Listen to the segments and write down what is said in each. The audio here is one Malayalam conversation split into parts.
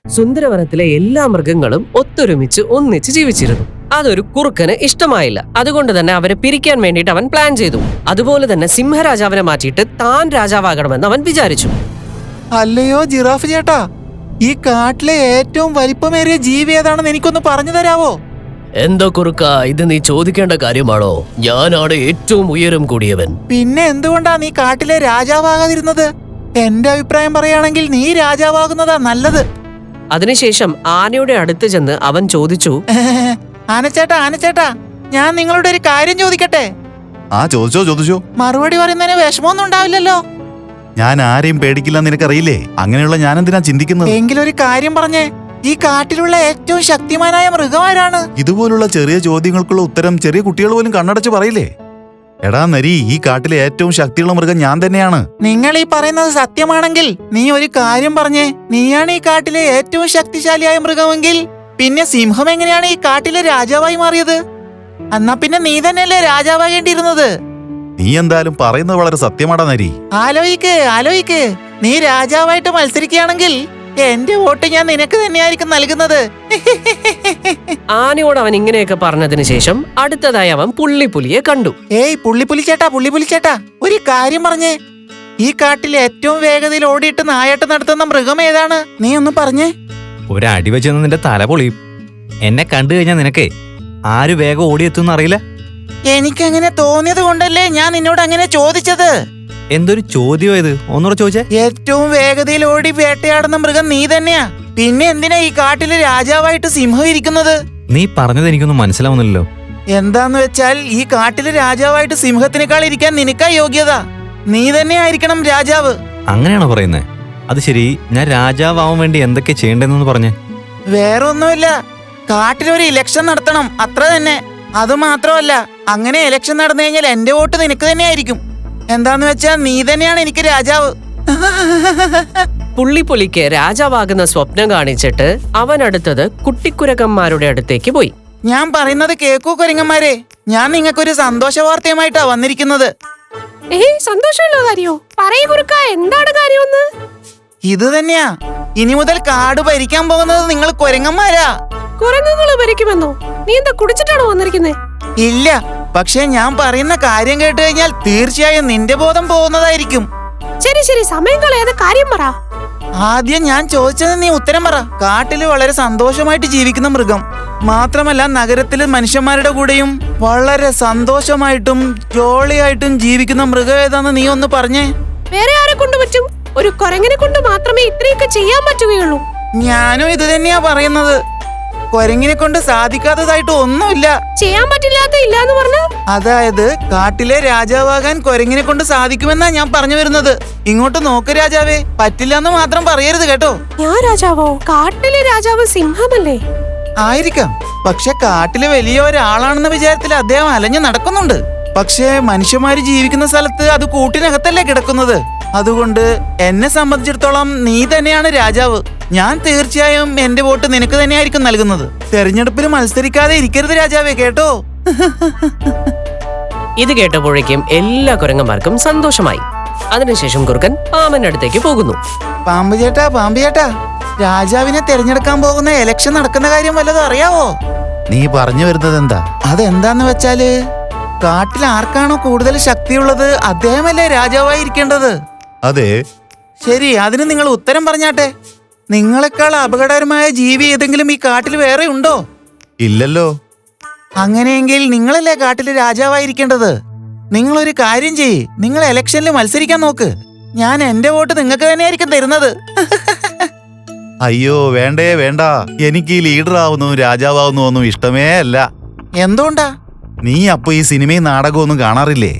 സുന്ദരവനത്തിലെ എല്ലാ മൃഗങ്ങളും ഒന്നിച്ച് ജീവിച്ചിരുന്നു. അതൊരു കുറുക്കന് ഇഷ്ടമായില്ല. അതുകൊണ്ട് തന്നെ അവരെ പിരിക്കാൻ വേണ്ടിയിട്ട് അവൻ പ്ലാൻ ചെയ്തു. അതുപോലെ തന്നെ സിംഹരാജാവിനെ മാറ്റിയിട്ട് താൻ രാജാവാകണമെന്ന് അവൻ വിചാരിച്ചു. അല്ലയോ ജിറാഫ് ചേട്ടാ, ഈ കാട്ടിലെ ഏറ്റവും വലിപ്പമേറിയ ജീവി ഏതാണെന്ന് എനിക്കൊന്ന് പറഞ്ഞു തരാവോ? എന്തോ കുറുക്ക, ഇത് നീ ചോദിക്കേണ്ട കാര്യമാണോ? ഞാനാണ് ഏറ്റവും ഉയരം കൂടിയവൻ. പിന്നെ എന്തുകൊണ്ടാ നീ കാട്ടിലെ രാജാവാകാതിരുന്നത്? എന്റെ അഭിപ്രായം പറയുകയാണെങ്കിൽ നീ രാജാവാകുന്നതാ നല്ലത്. അതിനുശേഷം ആനയുടെ അടുത്ത് ചെന്ന് അവൻ ചോദിച്ചു, ആനച്ചേട്ടാ, ഞാൻ നിങ്ങളോട് ഒരു കാര്യം ചോദിക്കട്ടെ? ചോദിച്ചോ. മറുപടി പറയുന്നതിന് വിഷമമൊന്നും ഉണ്ടാവില്ലല്ലോ? ഞാൻ ആരെയും പേടിക്കില്ല, നിനക്കറിയില്ലേ? അങ്ങനെയുള്ള ഞാൻ എന്തിനാ ചിന്തിക്കുന്നത്? എങ്കിലൊരു കാര്യം പറഞ്ഞേ, ഈ കാട്ടിലുള്ള ഏറ്റവും ശക്തിമാനായ മൃഗമാരാണ്? ഇതുപോലുള്ള ചെറിയ ചോദ്യങ്ങൾക്കുള്ള ഉത്തരം ചെറിയ കുട്ടികൾ പോലും കണ്ണടച്ച് പറയില്ലേ? എടാ നരി, ഈ കാട്ടിലെ ഏറ്റവും ശക്തിയുള്ള മൃഗം ഞാൻ തന്നെയാണ്. നിങ്ങൾ ഈ പറയുന്നത് സത്യമാണെങ്കിൽ നീ ഒരു കാര്യം പറഞ്ഞേ, നീയാണ് ഈ കാട്ടിലെ ഏറ്റവും ശക്തിശാലിയായ മൃഗമെങ്കിൽ പിന്നെ സിംഹം എങ്ങനെയാണ് ഈ കാട്ടിലെ രാജാവായി മാറിയത്? എന്നാ പിന്നെ നീ തന്നെയല്ലേ രാജാവാകേണ്ടിയിരുന്നത്? നീ എന്തായാലും പറയുന്നത് വളരെ സത്യമാടാ നരി. ആലോചിക്ക്, നീ രാജാവായിട്ട് മത്സരിക്കുകയാണെങ്കിൽ എന്റെ വോട്ട് ഞാൻ നിനക്ക് തന്നെയായിരിക്കും നൽകുന്നത്. ആനയോട് അവൻ ഇങ്ങനെയൊക്കെ പറഞ്ഞതിന് ശേഷം അടുത്തതായി അവൻ പുള്ളിപ്പുലിയെ കണ്ടു. ഏയ് പുള്ളിപ്പുലി ചേട്ടാ, ഒരു കാര്യം പറഞ്ഞേ, ഈ കാട്ടിൽ ഏറ്റവും വേഗതയിൽ ഓടിയിട്ട് നായാട്ട് നടത്തുന്ന മൃഗം ഏതാണ്? നീ ഒന്ന് പറഞ്ഞേ. ഒരടി വെച്ചെന്ന് നിന്റെ തല പൊളിയും. എന്നെ കണ്ടു കഴിഞ്ഞാൽ നിനക്കേ ആര് വേഗം ഓടിയെത്തുന്ന അറിയില്ല. എനിക്കങ്ങനെ തോന്നിയത് കൊണ്ടല്ലേ ഞാൻ നിന്നോട് അങ്ങനെ ചോദിച്ചത്. എന്തൊരു ചോദ്യം ഇത്? ഒന്നുകൂടെ ചോദിച്ചേ. ഏറ്റവും വേഗതയിൽ ഓടി വേട്ടയാടുന്ന മൃഗം നീ തന്നെയാ. പിന്നെ എന്തിനാ ഈ കാട്ടില് രാജാവായിട്ട് സിംഹം ഇരിക്കുന്നത്? നീ പറഞ്ഞത് എനിക്കൊന്നും മനസ്സിലാവുന്നില്ലല്ലോ. എന്താന്ന് വെച്ചാൽ ഈ കാട്ടില് രാജാവായിട്ട് സിംഹത്തിനേക്കാൾ ഇരിക്കാൻ നിനക്കാ യോഗ്യത. നീ തന്നെ ആയിരിക്കണം രാജാവ്. അങ്ങനെയാണോ പറയുന്നേ? അത് ശരി, ഞാൻ രാജാവാൻ വേണ്ടി എന്തൊക്കെ ചെയ്യേണ്ടതെന്ന് പറഞ്ഞേ. വേറെ ഒന്നുമില്ല, കാട്ടിലൊരു ഇലക്ഷൻ നടത്തണം, അത്ര തന്നെ. അത് മാത്രമല്ല, അങ്ങനെ ഇലക്ഷൻ നടന്നു കഴിഞ്ഞാൽ എന്റെ വോട്ട് നിനക്ക് തന്നെ ആയിരിക്കും. എന്താന്ന് വെച്ചാൽ നീ തന്നെയാണ് എനിക്ക് രാജാവ്. പുള്ളിപ്പുലിക്ക് രാജാവാകുന്ന സ്വപ്നം കാണിച്ചിട്ട് അവൻ അടുത്തത് കുട്ടിക്കുരങ്ങന്മാരുടെ അടുത്തേക്ക് പോയി. ഞാൻ പറയുന്നത് കേക്കൂ കുരങ്ങന്മാരെ, ഞാൻ നിങ്ങൾക്കൊരു സന്തോഷ വാർത്തയുമായിട്ടാ വന്നിരിക്കുന്നത്. സന്തോഷമുള്ള കാര്യോ? പറയൂ കുറുക്ക, എന്താണ് കാര്യമെന്ന്? ഇത് തന്നെയാ, ഇനി മുതൽ കാട് ഭരിക്കാൻ പോകുന്നത് നിങ്ങൾ കുരങ്ങന്മാരാ. കുരങ്ങുകള് ഭരിക്കുമെന്നോ? നീ എന്താ കുടിച്ചിട്ടാണോ വന്നിരിക്കുന്നേ? ഇല്ല, പക്ഷെ ഞാൻ പറയുന്ന കാര്യം കേട്ട് കഴിഞ്ഞാൽ തീർച്ചയായും നിന്റെ ബോധം പോകുന്നതായിരിക്കും. ശരി, സമയം കളയാതെ കാര്യം പറ. ആദ്യം ഞാൻ ചോദിച്ചത് നീ ഉത്തരം പറ. കാട്ടില് വളരെ സന്തോഷമായിട്ട് ജീവിക്കുന്ന മൃഗം മാത്രമല്ല, നഗരത്തില് മനുഷ്യന്മാരുടെ കൂടെയും വളരെ സന്തോഷമായിട്ടും ജോളിയായിട്ടും ജീവിക്കുന്ന മൃഗം ഏതാന്ന് നീ ഒന്ന് പറഞ്ഞേ. വേറെ ആരെ കൊണ്ട് പറ്റും? ഒരു കുരങ്ങിനെ കൊണ്ട് മാത്രമേ ഇത്രയൊക്കെ ചെയ്യാൻ പറ്റുകയുള്ളൂ. ഞാനും ഇത് തന്നെയാ പറയുന്നത്. കുരങ്ങിനെ കൊണ്ട് സാധിക്കാത്തതായിട്ട് ഒന്നുമില്ല. ചെയ്യാൻ പറ്റില്ലാത്ത ഇല്ലാന്ന് പറഞ്ഞ, അതായത് കാട്ടിലെ രാജാവാകാൻ കുരങ്ങിനെ കൊണ്ട് സാധിക്കുമെന്നാ ഞാൻ പറഞ്ഞു വരുന്നത്. ഇങ്ങോട്ട് നോക്ക് രാജാവേ, പറ്റില്ലെന്ന് മാത്രം പറയരുത് കേട്ടോ. ഞാൻ രാജാവോ? കാട്ടിലെ രാജാവ് സിംഹമല്ലേ? ആയിരിക്കാം, പക്ഷെ കാട്ടിലെ വലിയ ഒരാളാണെന്ന വിചാരത്തിൽ അദ്ദേഹം അലഞ്ഞു നടക്കുന്നുണ്ട്. പക്ഷേ മനുഷ്യന്മാര് ജീവിക്കുന്ന സ്ഥലത്ത് അത് കൂട്ടിനകത്തല്ലേ കിടക്കുന്നത്. അതുകൊണ്ട് എന്നെ സംബന്ധിച്ചിടത്തോളം നീ തന്നെയാണ് രാജാവ്. ഞാൻ തീർച്ചയായും എന്റെ വോട്ട് നിനക്ക് തന്നെയായിരിക്കും നൽകുന്നത്. തെരഞ്ഞെടുപ്പിൽ മത്സരിക്കാതെ ഇരിക്കരുത് രാജാവേ, കേട്ടോ? ഇത് കേട്ടപ്പോഴേക്കും എല്ലാ കുരങ്ങന്മാർക്കും സന്തോഷമായി. അതിനുശേഷം കുറുക്കൻ പാമ്പന്റെ അടുത്തേക്ക് പോകുന്നു. പാമ്പ് ചേട്ടാ, രാജാവിനെ തെരഞ്ഞെടുക്കാൻ പോകുന്ന ഇലക്ഷൻ നടക്കുന്ന കാര്യം വല്ലതും അറിയാവോ? നീ പറഞ്ഞു വരുന്നത് എന്താ? അതെന്താന്ന് വെച്ചാല്, കാട്ടിൽ ആർക്കാണോ കൂടുതൽ ശക്തിയുള്ളത് അദ്ദേഹമല്ലേ രാജാവായിരിക്കേണ്ടത്. അതെ. ശരി, അതിന് നിങ്ങൾ ഉത്തരം പറഞ്ഞാട്ടെ. നിങ്ങളെക്കാൾ അപകടകരമായ ജീവി ഏതെങ്കിലും ഈ കാട്ടിൽ വേറെ ഉണ്ടോ? ഇല്ലല്ലോ. അങ്ങനെയെങ്കിൽ നിങ്ങളല്ലേ കാട്ടിൽ രാജാവായിരിക്കേണ്ടത്. നിങ്ങളൊരു കാര്യം ചെയ്യ്, നിങ്ങൾ ഇലക്ഷനിൽ മത്സരിക്കാൻ നോക്ക്. ഞാൻ എന്റെ വോട്ട് നിങ്ങൾക്ക് തന്നെയായിരിക്കും തരുന്നത്. അയ്യോ വേണ്ട, എനിക്ക് ഈ ലീഡർ ആവുന്നതും രാജാവാവുന്നതും ഒന്നും ഇഷ്ടമേ അല്ല. എന്തുകൊണ്ടാ? നീ അപ്പൊ ഈ സിനിമയും നാടകവും ഒന്നും കാണാറില്ലേ?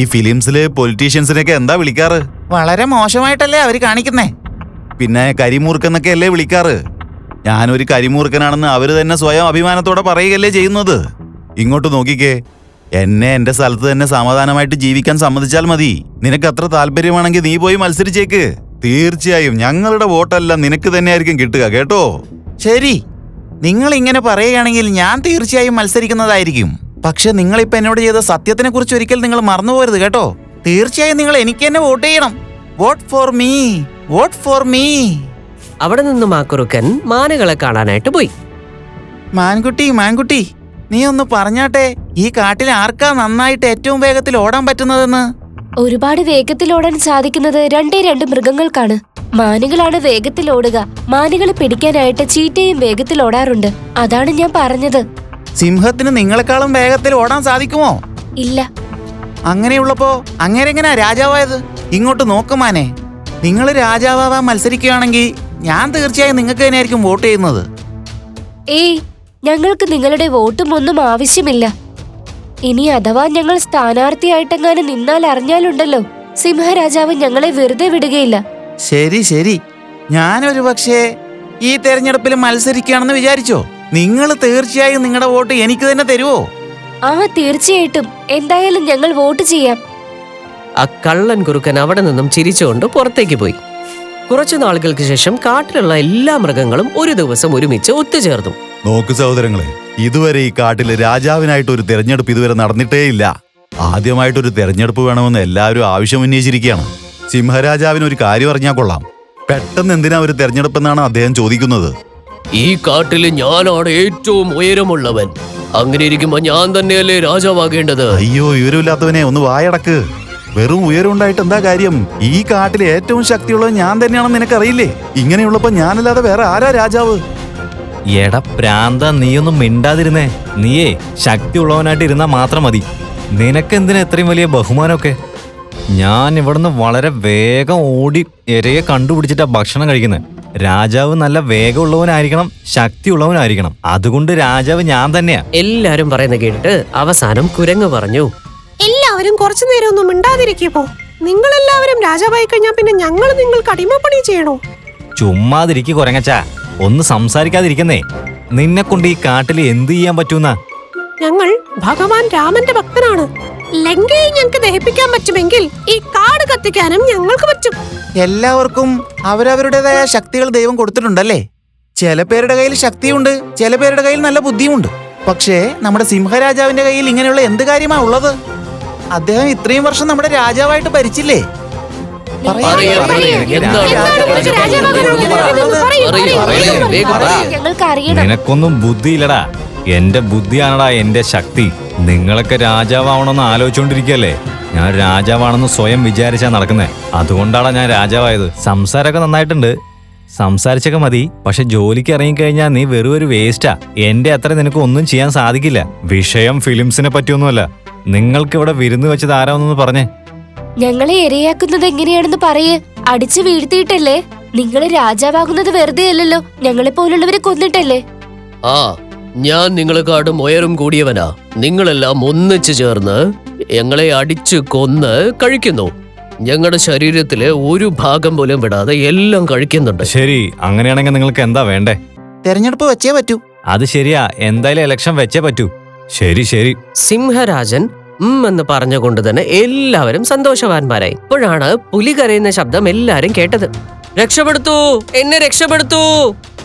ഈ ഫിലിംസില് പൊളിറ്റീഷ്യൻസിനൊക്കെ എന്താ വിളിക്കാറ്? വളരെ മോശമായിട്ടല്ലേ അവര് കാണിക്കുന്നേ. പിന്നെ കരിമൂർക്കെന്നൊക്കെ അല്ലേ വിളിക്കാറ്. ഞാനൊരു കരിമൂർക്കനാണെന്ന് അവര് തന്നെ സ്വയം അഭിമാനത്തോടെ പറയുകയല്ലേ ചെയ്യുന്നത്. ഇങ്ങോട്ട് നോക്കിക്കേ, എന്നെ എന്റെ സ്ഥലത്ത് തന്നെ സമാധാനമായിട്ട് ജീവിക്കാൻ സമ്മതിച്ചാൽ മതി. നിനക്ക് അത്ര താല്പര്യമാണെങ്കിൽ നീ പോയി മത്സരിച്ചേക്ക്. തീർച്ചയായും ഞങ്ങളുടെ വോട്ടെല്ലാം നിനക്ക് തന്നെയായിരിക്കും കിട്ടുക, കേട്ടോ? ശരി, നിങ്ങൾ ഇങ്ങനെ പറയുകയാണെങ്കിൽ ഞാൻ തീർച്ചയായും മത്സരിക്കുന്നതായിരിക്കും. പക്ഷെ നിങ്ങളിപ്പോ എന്നോട് ചെയ്ത സത്യത്തിനെ കുറിച്ച് ഒരിക്കൽ നിങ്ങൾ മറന്നുപോകരുത്, കേട്ടോ? തീർച്ചയായും നിങ്ങൾ എനിക്ക് തന്നെ വോട്ട് ചെയ്യണം. Vote for me. അവിടെ നിന്നും ആ കുറുക്കൻ മാനുകളെ കാണാനായിട്ട് പോയി. മാൻകുട്ടി നീ ഒന്ന് പറഞ്ഞാട്ടെ, ഈ കാട്ടിൽ ആർക്കാ നന്നായിട്ട് ഏറ്റവും വേഗത്തിൽ ഓടാൻ പറ്റുന്നതെന്ന്? ഒരുപാട് വേഗത്തിൽ ഓടാൻ സാധിക്കുന്നത് രണ്ട് മൃഗങ്ങൾക്കാണ്. മാനുകളാണ് വേഗത്തിൽ ഓടുക. മാനുകളെ പിടിക്കാനായിട്ട് ചീറ്റയും വേഗത്തിൽ ഓടാറുണ്ട്. അതാണ് ഞാൻ പറഞ്ഞത്. സിംഹത്തിന് നിങ്ങളെക്കാളും വേഗത്തിൽ ഓടാൻ സാധിക്കുമോ? ഇല്ല. അങ്ങനെയുള്ളപ്പോ അങ്ങനെങ്ങനാ രാജാവായത്? ഇങ്ങോട്ട് നോക്കുമാനെ, നിങ്ങൾ രാജാവാൻ മത്സരിക്കുകയാണെങ്കിൽ ഞാൻ തീർച്ചയായും നിങ്ങൾക്ക് തന്നെയായിരിക്കും വോട്ട് ചെയ്യുന്നത്. ഏയ്, ഞങ്ങൾക്ക് നിങ്ങളുടെ വോട്ടും ഒന്നും ആവശ്യമില്ല. ഇനി അഥവാ ഞങ്ങൾ സ്ഥാനാർത്ഥിയായിട്ടെങ്ങാനും നിന്നാൽ അറിഞ്ഞാലുണ്ടല്ലോ, സിംഹരാജാവ് ഞങ്ങളെ വെറുതെ വിടുകയില്ല. ശരി, ഞാനൊരു പക്ഷേ ഈ തെരഞ്ഞെടുപ്പിൽ മത്സരിക്കുകയാണെന്ന് വിചാരിച്ചോ? നിങ്ങൾ തീർച്ചയായും നിങ്ങളുടെ വോട്ട് എനിക്ക് തന്നെ തരുവോ? ആ, തീർച്ചയായിട്ടും. എന്തായാലും ഞങ്ങൾ വോട്ട് ചെയ്യാം. ആ കള്ളൻ കുറുക്കൻ അവിടെ നിന്നും ചിരിച്ചുകൊണ്ട് പുറത്തേക്ക് പോയി. കുറച്ചു നാളുകൾക്ക് ശേഷം കാട്ടിലുള്ള എല്ലാ മൃഗങ്ങളും ഒരു ദിവസം ഒരുമിച്ച് ഒത്തുചേർന്നു. നോക്ക് സഹോദരങ്ങളെ, ഇതുവരെ ഈ കാട്ടിൽ രാജാവിനായിട്ട് ഒരു തെരഞ്ഞെടുപ്പ് ഇതുവരെ നടന്നിട്ടേയില്ല. ആദ്യമായിട്ടൊരു തെരഞ്ഞെടുപ്പ് വേണമെന്ന് എല്ലാവരും ആവശ്യം ഉന്നയിച്ചിരിക്കുകയാണ്. സിംഹരാജാവിന് ഒരു കാര്യം അറിഞ്ഞാൽ കൊള്ളാം. പെട്ടെന്ന് എന്തിനാ ഒരു തെരഞ്ഞെടുപ്പെന്നാണ് അദ്ദേഹം ചോദിക്കുന്നത്. ഈ കാട്ടില് ഞാനാണ് ഏറ്റവും ഉയരമുള്ളവൻ. അങ്ങനെ ഇരിക്കുമ്പോ ഞാൻ തന്നെയല്ലേ രാജാവാകേണ്ടത്? അയ്യോ, വിവരമില്ലാത്തവനെ, ഒന്ന് വായടക്ക്. വെറും ഉയരം ഉണ്ടായിട്ട് എന്താ കാര്യം? ഈ കാട്ടിലെ ഏറ്റവും ശക്തിയുള്ളത് ഞാൻ തന്നെയാണെന്ന് നിനക്കറിയില്ലേ? ഇങ്ങനെയുള്ളപ്പോ ഞാനല്ലാതെ വേറെ ആരാ രാജാവ്? എടാ പ്രാന്ത, നീയൊന്നും മിണ്ടാതിരുന്നേ. നീയേ ശക്തി ഉള്ളവനായിട്ട് ഇരുന്നാ മാത്രം മതി. നിനക്കെന്തിനാ ഇത്രയും വലിയ ബഹുമാനമൊക്കെ? ഞാൻ ഇവിടുന്ന് വളരെ വേഗം ഓടി ഇരയെ കണ്ടുപിടിച്ചിട്ടാ ഭക്ഷണം കഴിക്കുന്നത്. രാജാവ് നല്ല വേഗമുള്ളവനായിരിക്കണം, ശക്തിയുള്ളവനായിരിക്കണം. അതുകൊണ്ട് രാജാവ് ഞാൻ തന്നെയാ. എല്ലാരും പറയുന്ന കേട്ടിട്ട് അവസാനം കുരങ്ങ് പറഞ്ഞു, എല്ലാവരും കുറച്ചു നേരം ഒന്നും മിണ്ടാതിരിക്കുമോ? നിങ്ങളെല്ലാവരും രാജാവായി കഴിഞ്ഞാൽ പിന്നെ ഞങ്ങൾ നിങ്ങൾക്ക് അടിമപ്പണി ചെയ്യണോ? ചുമ്മാതിരിക്കു കുരങ്ങച്ചാ, ഒന്ന് സംസാരിക്കാതിരിക്കുന്നേ. നിന്നെ കൊണ്ട് ഈ കാട്ടിൽ എന്ത് ചെയ്യാൻ പറ്റൂന്നാ? ഞങ്ങൾ ഭഗവാൻ രാമന്റെ ഭക്തനാണ്. ലങ്കയെ ഞങ്ങൾക്ക് ദഹിപ്പിക്കാൻ പറ്റുമെങ്കിൽ ഈ കാട് കത്തിക്കാനും ഞങ്ങൾക്ക് പറ്റും. എല്ലാവർക്കും അവരവരുടേതായ ശക്തികൾ ദൈവം കൊടുത്തിട്ടുണ്ടല്ലേ? ചില പേരുടെ കയ്യിൽ ശക്തിയുണ്ട്, ചില പേരുടെ കയ്യിൽ നല്ല ബുദ്ധിയുണ്ട്. പക്ഷേ നമ്മുടെ സിംഹരാജാവിന്റെ കയ്യിൽ ഇങ്ങനെയുള്ള എന്ത് കാര്യമാ ഉള്ളത്? അദ്ദേഹം ഇത്രയും വർഷം നമ്മുടെ രാജാവായിട്ട് ഭരിച്ചില്ലേ? ഞങ്ങൾക്ക് അറിയണം. നിനക്കൊന്നും ബുദ്ധിയില്ലടാ. എന്റെ ബുദ്ധിയാണടാ എന്റെ ശക്തി. നിങ്ങളൊക്കെ രാജാവാവണമെന്ന് ആലോചിച്ചുകൊണ്ടിരിക്കുകയല്ലേ? ഞാൻ രാജാവാണെന്ന് സ്വയം വിചാരിച്ചാ നടക്കുന്നേ. അതുകൊണ്ടാണ് ഞാൻ രാജാവായത്. സംസാരമൊക്കെ നന്നായിട്ടുണ്ട്, സംസാരിച്ചൊക്കെ മതി. പക്ഷെ ജോലിക്ക് ഇറങ്ങിക്കഴിഞ്ഞാൽ നീ വെറും ഒരു വേസ്റ്റാ. എന്റെ അത്ര നിനക്ക് ഒന്നും ചെയ്യാൻ സാധിക്കില്ല. വിഷയം ഫിലിംസിനെ പറ്റിയൊന്നുമല്ല. നിങ്ങൾക്കിവിടെ വിരുന്ന് വെച്ചത് ആരാണെന്ന് പറഞ്ഞേ. ഞങ്ങളെ ഇരയാക്കുന്നത് എങ്ങനെയാണെന്ന് പറയേ. അടിച്ചു വീഴ്ത്തിയിട്ടല്ലേ? നിങ്ങൾ രാജാവാകുന്നത് വെറുതെ അല്ലല്ലോ, ഞങ്ങളെ പോലുള്ളവരെ കൊന്നിട്ടല്ലേ? ആ, ഞാൻ നിങ്ങളെക്കാട്ടും ഉയരം കൂടിയവനാ. നിങ്ങളെല്ലാം ഒന്നിച്ചു ചേർന്ന് ഞങ്ങളെ അടിച്ചു കൊന്ന് കഴിക്കുന്നു. ഞങ്ങളുടെ ശരീരത്തിലെ ഒരു ഭാഗം പോലും വിടാതെ എല്ലാം കഴിക്കുന്നുണ്ട്. ശരി, അങ്ങനെയാണെങ്കിൽ നിങ്ങൾക്ക് എന്താ വേണ്ടേ? തെരഞ്ഞെടുപ്പ് വെച്ചേ പറ്റൂ. അത് ശരിയാ, എന്തായാലും ഇലക്ഷൻ വെച്ചേ പറ്റൂ. ശരി. സിംഹരാജൻ എന്ന് പറഞ്ഞുകൊണ്ട് തന്നെ എല്ലാവരും സന്തോഷവാന്മാരായി. ഇപ്പോഴാണ് പുലി കരയുന്ന ശബ്ദം എല്ലാരും കേട്ടത്. രക്ഷപ്പെടുത്തൂ, എന്നെ രക്ഷപ്പെടുത്തൂ!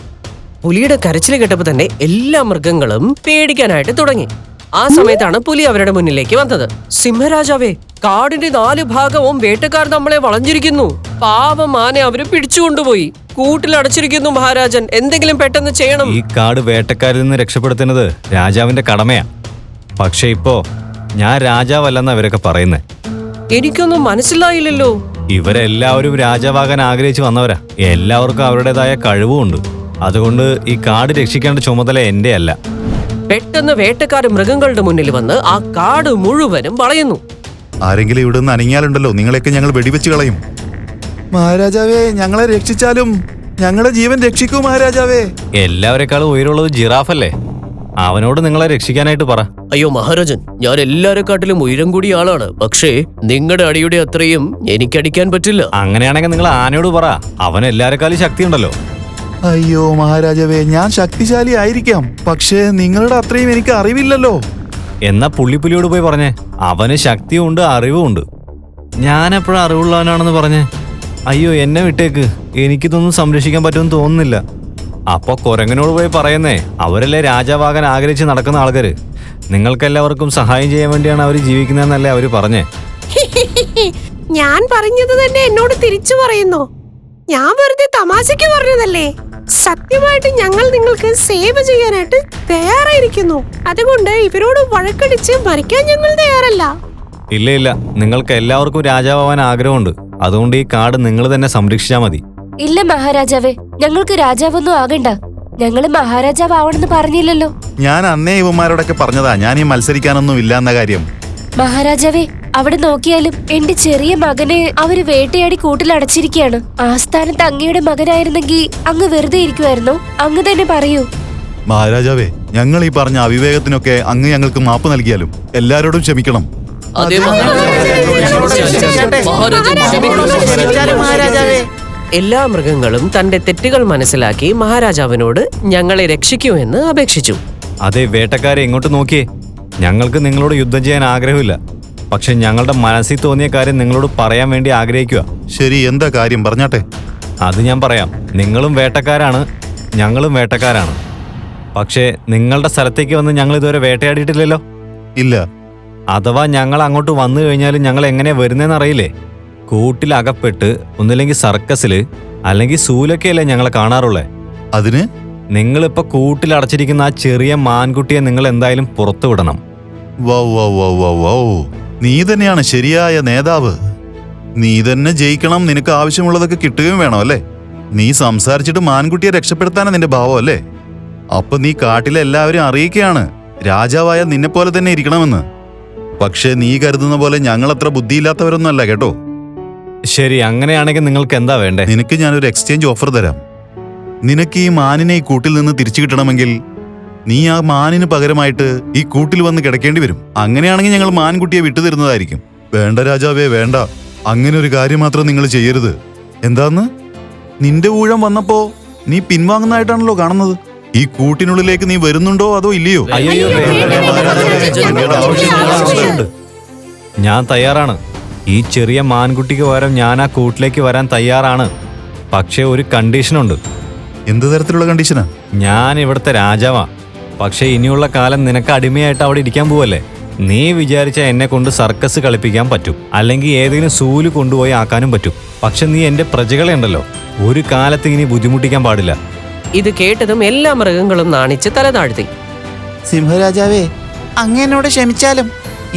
പുലിയുടെ കരച്ചിൽ കേട്ടപ്പോ തന്നെ എല്ലാ മൃഗങ്ങളും പേടിക്കാനായിട്ട് തുടങ്ങി. ആ സമയത്താണ് പുലി അവരുടെ മുന്നിലേക്ക് വന്നത്. സിംഹരാജാവേ, കാടിന്റെ 4 ഭാഗവും വേട്ടക്കാർ നമ്മളെ വളഞ്ഞിരിക്കുന്നു. പാവം ആനെ അവര് പിടിച്ചുകൊണ്ടുപോയി കൂട്ടിലടച്ചിരിക്കുന്നു. മഹാരാജൻ, എന്തെങ്കിലും പെട്ടെന്ന് ചെയ്യണം. ഈ കാട് വേട്ടക്കാരിൽ നിന്ന് രക്ഷപ്പെടുത്തുന്നത് രാജാവിന്റെ കടമയാ. പക്ഷെ ഇപ്പോ ഞാൻ രാജാവല്ലെന്നാ ഇവരൊക്കെ പറയുന്നേ. എനിക്കൊന്നും മനസ്സിലായില്ലല്ലോ. ഇവരെല്ലാവരും രാജാവാകാൻ ആഗ്രഹിച്ചു വന്നവരാ. എല്ലാവർക്കും അവരുടേതായ കഴിവുമുണ്ട്. അതുകൊണ്ട് ഈ കാട് രക്ഷിക്കേണ്ട ചുമതല എന്റെ അല്ല. പെട്ടെന്ന് വേട്ടക്കാർ മൃഗങ്ങളുടെ മുന്നിൽ വന്ന് ആ കാട് മുഴുവനും വളയുന്നു. ആരെങ്കിലും ഇവിടെ നിന്ന് അനങ്ങിയാലുണ്ടല്ലോ, നിങ്ങളെയൊക്കെ ഞങ്ങൾ വെടിവെച്ച് കളയും. മഹാരാജാവേ, ഞങ്ങളെ രക്ഷിച്ചാലും ഞങ്ങളുടെ ജീവൻ രക്ഷിക്കൂ മഹാരാജാവേ. എല്ലാവരെക്കാളും ഉയരമുള്ളത് ജിറാഫല്ലേ? അവനോട് നിങ്ങളെ രക്ഷിക്കാനായിട്ട് പറ. അയ്യോ മഹാരാജൻ, ഞാൻ എല്ലാരെക്കാട്ടിലും ഉയരം കൂടിയ ആളാണ്. പക്ഷേ നിങ്ങളുടെ അടിയുടെ അത്രയും എനിക്കടിക്കാൻ പറ്റില്ല. അങ്ങനെയാണെങ്കിൽ നിങ്ങൾ ആനയോട് പറ, അവൻ എല്ലാരെക്കാളും ശക്തിയുണ്ടല്ലോ. അയ്യോ മഹാരാജാവേ, ഞാൻ ശക്തിശാലി ആയിരിക്കാം, പക്ഷേ നിങ്ങളുടെ അത്രയും എനിക്ക് അറിവില്ലല്ലോ. എന്നാ പുള്ളിയോട് പോയി പറഞ്ഞേ, അവന് ശക്തിയുണ്ട്, അറിവുമുണ്ട്. ഞാനെപ്പോഴും അറിവുള്ളവനാണെന്ന് പറഞ്ഞേ. അയ്യോ, എന്നെ വിട്ടേക്ക്, എനിക്കിതൊന്നും സംരക്ഷിക്കാൻ പറ്റുമെന്ന് തോന്നുന്നില്ല. അപ്പൊ കുരങ്ങനോട് പോയി പറയുന്നേ, അവരല്ലേ രാജാവാകാൻ ആഗ്രഹിച്ച് നടക്കുന്ന ആൾക്കാര്. നിങ്ങൾക്കെല്ലാവർക്കും സഹായം ചെയ്യാൻ വേണ്ടിയാണ് അവർ ജീവിക്കുന്നതെന്നല്ലേ അവര് പറഞ്ഞേ. ഞാൻ പറഞ്ഞത് തന്നെ എന്നോട് തിരിച്ചു പറയുന്നു. ഞാൻ വെറുതെ തമാശക്ക് പറഞ്ഞതല്ലേ. സത്യമായിട്ട് ഞങ്ങൾ നിങ്ങൾക്ക് സേവ ചെയ്യാനായിട്ട് തയ്യാറായിരിക്കുന്നു. അതുകൊണ്ട് ഇവരോട് വഴക്കടിച്ച് മരിക്കാൻ ഞങ്ങൾ തയ്യാറല്ല. ഇല്ല ഇല്ല, നിങ്ങൾക്ക് എല്ലാവർക്കും രാജാവാൻ ആഗ്രഹമുണ്ട്. അതുകൊണ്ട് ഈ കാട് നിങ്ങൾ തന്നെ സംരക്ഷിച്ചാൽ മതി. ഇല്ല മഹാരാജാവേ, ഞങ്ങൾക്ക് രാജാവൊന്നും ആകണ്ട. ഞങ്ങള് മഹാരാജാവ് ആവണമെന്ന് പറഞ്ഞില്ലല്ലോ. ഞാൻ അന്നേ ഇവന്മാരോടൊക്കെ പറഞ്ഞതാ ഞാൻ ഈ മത്സരിക്കാനൊന്നും ഇല്ല എന്ന കാര്യം. മഹാരാജാവേ, അവിടെ നോക്കിയാലും എന്റെ ചെറിയ മകനെ അവര് വേട്ടയാടി കൂട്ടിലടച്ചിരിക്കുകയാണ്. ആ സ്ഥാനത്ത് അങ്ങയുടെ മകനായിരുന്നെങ്കിൽ അങ്ങ് വെറുതെ ഇരിക്കുമായിരുന്നോ? അങ്ങ് തന്നെ പറയൂ. മഹാരാജാവേ, ഞങ്ങൾ ഈ പറഞ്ഞ അവിവേകത്തിനൊക്കെ അങ്ങ് ഞങ്ങൾക്ക് മാപ്പ് നൽകിയാലും എല്ലാരോടും ക്ഷമിക്കണം. അതേ മഹാരാജാവേ. എല്ലാ മൃഗങ്ങളും തന്റെ തെറ്റുകൾ മനസ്സിലാക്കി മഹാരാജാവിനോട് ഞങ്ങളെ രക്ഷിക്കൂ എന്ന് അപേക്ഷിച്ചു. അതെ വേട്ടക്കാരെ, ഇങ്ങോട്ട് നോക്കിയേ. ഞങ്ങൾക്ക് നിങ്ങളോട് യുദ്ധം ചെയ്യാൻ ആഗ്രഹമില്ല. പക്ഷെ ഞങ്ങളുടെ മനസ്സിൽ തോന്നിയ കാര്യം നിങ്ങളോട് പറയാൻ വേണ്ടി ആഗ്രഹിക്കുക. ശരി, എന്താ കാര്യം പറഞ്ഞാട്ടെ. അത് ഞാൻ പറയാം. നിങ്ങളും വേട്ടക്കാരാണ്, ഞങ്ങളും വേട്ടക്കാരാണ്. പക്ഷേ നിങ്ങളുടെ സ്ഥലത്തേക്ക് വന്ന് ഞങ്ങൾ ഇതുവരെ വേട്ടയാടിയിട്ടില്ലല്ലോ. ഇല്ല. അഥവാ ഞങ്ങൾ അങ്ങോട്ട് വന്നു കഴിഞ്ഞാലും ഞങ്ങൾ എങ്ങനെ വരുന്നതെന്ന് അറിയില്ലേ? കൂട്ടിലകപ്പെട്ട് ഒന്നില്ലെങ്കിൽ സർക്കസില് അല്ലെങ്കിൽ സൂലൊക്കെയല്ലേ ഞങ്ങളെ കാണാറുള്ളേ. അതിന് നിങ്ങളിപ്പോ കൂട്ടിലടച്ചിരിക്കുന്ന ആ ചെറിയ മാൻകുട്ടിയെ നിങ്ങൾ എന്തായാലും പുറത്തു വിടണം. Wow wow wow wow wow, നീ തന്നെയാണ് ശരിയായ നേതാവ്. നീ തന്നെ ജയിക്കണം, നിനക്ക് ആവശ്യമുള്ളതൊക്കെ കിട്ടുകയും വേണം അല്ലേ? നീ സംസാരിച്ചിട്ട് മാൻകുട്ടിയെ രക്ഷപ്പെടുത്താനാ നിന്റെ ഭാവം അല്ലേ? അപ്പൊ നീ കാട്ടിലെ എല്ലാവരും അറിയിക്കുകയാണ് രാജാവായ നിന്നെ പോലെ തന്നെ ഇരിക്കണമെന്ന്. പക്ഷെ നീ കരുതുന്ന പോലെ ഞങ്ങളത്ര ബുദ്ധിയില്ലാത്തവരൊന്നും അല്ല കേട്ടോ. ശരി, അങ്ങനെയാണെങ്കിൽ നിങ്ങൾക്ക് എന്താ വേണ്ടേ? നിനക്ക് ഞാനൊരു എക്സ്ചേഞ്ച് ഓഫർ തരാം. നിനക്ക് ഈ മാനിനെ ഈ കൂട്ടിൽ നിന്ന് തിരിച്ചു കിട്ടണമെങ്കിൽ നീ ആ മാനിന് പകരമായിട്ട് ഈ കൂട്ടിൽ വന്ന് കിടക്കേണ്ടി വരും. അങ്ങനെയാണെങ്കിൽ ഞങ്ങൾ മാൻകുട്ടിയെ വിട്ടുതരുന്നതായിരിക്കും. വേണ്ട രാജാവേ, വേണ്ട. അങ്ങനെ ഒരു കാര്യം മാത്രം നിങ്ങൾ ചെയ്യരുത്. എന്താന്ന്? നിന്റെ ഊഴം വന്നപ്പോ നീ പിൻവാങ്ങുന്നതായിട്ടാണല്ലോ കാണുന്നത്. ഈ കൂട്ടിനുള്ളിലേക്ക് നീ വരുന്നുണ്ടോ അതോ ഇല്ലയോ? അയ്യോ, ഞാൻ തയ്യാറാണ്. ഈ ചെറിയ മാൻകുട്ടിക്ക് പകരം ഞാൻ ആ കൂട്ടിലേക്ക് വരാൻ തയ്യാറാണ്. പക്ഷെ ഒരു കണ്ടീഷനുണ്ട്. എന്ത് തരത്തിലുള്ള കണ്ടീഷനാ? ഞാൻ ഇവിടുത്തെ രാജാവാ. പക്ഷെ ഇനിയുള്ള കാലം നിനക്ക് അടിമയായിട്ട് അവിടെ ഇരിക്കാൻ പോവല്ലേ. നീ വിചാരിച്ച എന്നെ കൊണ്ട് സർക്കസ് കളിപ്പിക്കാൻ പറ്റും, അല്ലെങ്കിൽ ഏതെങ്കിലും സൂല് കൊണ്ടുപോയി ആക്കാനും പറ്റും. പക്ഷെ നീ എന്റെ പ്രജകളെ ഉണ്ടല്ലോ, ഒരു കാലത്ത് ഇനി ബുദ്ധിമുട്ടിക്കാൻ പാടില്ല. ഇത് കേട്ടതും എല്ലാ മൃഗങ്ങളും നാണിച്ച് തല താഴ്ത്തി. സിംഹരാജാവേ, അങ്ങ് എന്നോട് ക്ഷമിച്ചാലും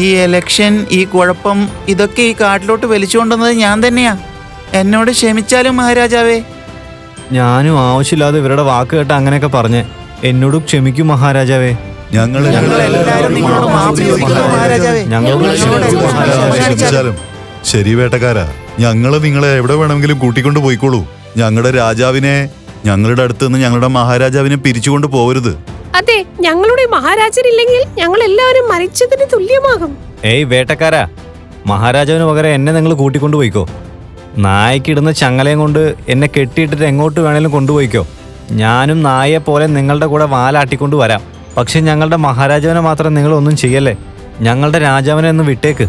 ഈ എലക്ഷൻ, ഈ കുഴപ്പം, ഇതൊക്കെ ഈ കാട്ടിലോട്ട് വലിച്ചുകൊണ്ടുവന്നത് ഞാൻ തന്നെയാ. എന്നോട് ക്ഷമിച്ചാലും മഹാരാജാവേ. ഞാനും ആവശ്യമില്ലാതെ ഇവരുടെ വാക്ക് കേട്ട് അങ്ങനെയൊക്കെ പറഞ്ഞ് എന്നോടും ക്ഷമിക്കും മഹാരാജാവേ. ഞങ്ങളെല്ലാവരും നിങ്ങളോട് മാപ്പ് ചോദിക്കുന്നു മഹാരാജാവേ. ക്ഷമിച്ചാലും ശരി വേട്ടക്കാരാ, ഞങ്ങള് നിങ്ങളെ എവിടെ വേണമെങ്കിലും കൂട്ടിക്കൊണ്ടു പോയിക്കോളൂ. ഞങ്ങളുടെ രാജാവിനെ, ഞങ്ങളുടെ അടുത്ത് നിന്ന് ഞങ്ങളുടെ മഹാരാജാവിനെ പിരിച്ചുകൊണ്ട് പോകരുത്. അതെ, ഞങ്ങളുടെ മഹാരാജനില്ലെങ്കിൽ ഞങ്ങൾ എല്ലാവരും മരിച്ചതിന് തുല്യമാകും. ഏയ് വേട്ടക്കാരാ, മഹാരാജാവിന് പകരം എന്നെ നിങ്ങൾ കൂട്ടിക്കൊണ്ടുപോയിക്കോ. നായക്കിടുന്ന ചങ്ങലയും കൊണ്ട് എന്നെ കെട്ടിയിട്ടിട്ട് എങ്ങോട്ട് വേണേലും കൊണ്ടുപോയിക്കോ. ഞാനും നായയെ പോലെ നിങ്ങളുടെ കൂടെ വാലാട്ടിക്കൊണ്ട് വരാം. പക്ഷെ ഞങ്ങളുടെ മഹാരാജാവിനെ മാത്രം നിങ്ങളൊന്നും ചെയ്യല്ലേ. ഞങ്ങളുടെ രാജാവിനെ ഒന്ന് വിട്ടേക്ക്.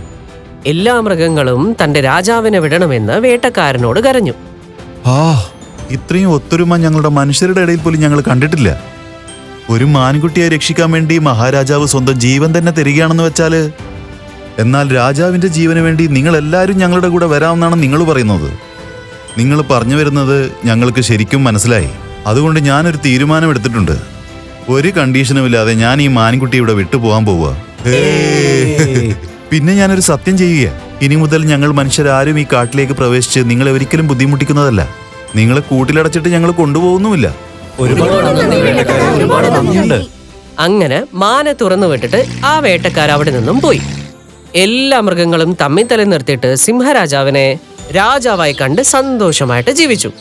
എല്ലാ മൃഗങ്ങളും തന്റെ രാജാവിനെ വിടണമെന്ന് വേട്ടക്കാരനോട് കരഞ്ഞു. ഇത്രയും ഒത്തൊരുമ ഞങ്ങളുടെ മനുഷ്യരുടെ ഇടയിൽ പോലും ഞങ്ങൾ കണ്ടിട്ടില്ല. ഒരു മാൻകുട്ടിയെ രക്ഷിക്കാൻ വേണ്ടി മഹാരാജാവ് സ്വന്തം ജീവൻ തന്നെ തരികയാണെന്ന് വെച്ചാല്, എന്നാൽ രാജാവിന്റെ ജീവന് വേണ്ടി നിങ്ങൾ എല്ലാവരും ഞങ്ങളുടെ കൂടെ വരാമെന്നാണ് നിങ്ങൾ പറയുന്നത്. നിങ്ങൾ പറഞ്ഞു വരുന്നത് ഞങ്ങൾക്ക് ശരിക്കും മനസ്സിലായി. അതുകൊണ്ട് ഞാനൊരു തീരുമാനം എടുത്തിട്ടുണ്ട്. ഒരു കണ്ടീഷനുമില്ലാതെ ഞാൻ ഈ മാൻകുട്ടി ഇവിടെ വിട്ടുപോകാൻ പോവുക. പിന്നെ ഞാനൊരു സത്യം ചെയ്യുക. ഇനി മുതൽ ഞങ്ങൾ മനുഷ്യരാരും ഈ കാട്ടിലേക്ക് പ്രവേശിച്ച് നിങ്ങളെ ഒരിക്കലും ബുദ്ധിമുട്ടിക്കുന്നതല്ല. നിങ്ങളെ കൂട്ടിലടച്ചിട്ട് ഞങ്ങൾ കൊണ്ടുപോകുന്നുമില്ല. അങ്ങനെ മാനെ തുറന്നു വിട്ടിട്ട് ആ വേട്ടക്കാർ അവിടെ നിന്നും പോയി. എല്ലാ മൃഗങ്ങളും തമ്മിൽ തല നിർത്തിയിട്ട് സിംഹരാജാവിനെ രാജാവായി കണ്ട് സന്തോഷമായിട്ട് ജീവിച്ചു.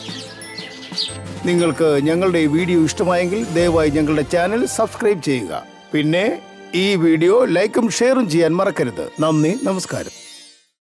നിങ്ങൾക്ക് ഞങ്ങളുടെ ഈ വീഡിയോ ഇഷ്ടമായെങ്കിൽ ദയവായി ഞങ്ങളുടെ ചാനൽ സബ്സ്ക്രൈബ് ചെയ്യുക. പിന്നെ ഈ വീഡിയോ ലൈക്കും ഷെയറും ചെയ്യാൻ മറക്കരുത്. നന്ദി, നമസ്കാരം.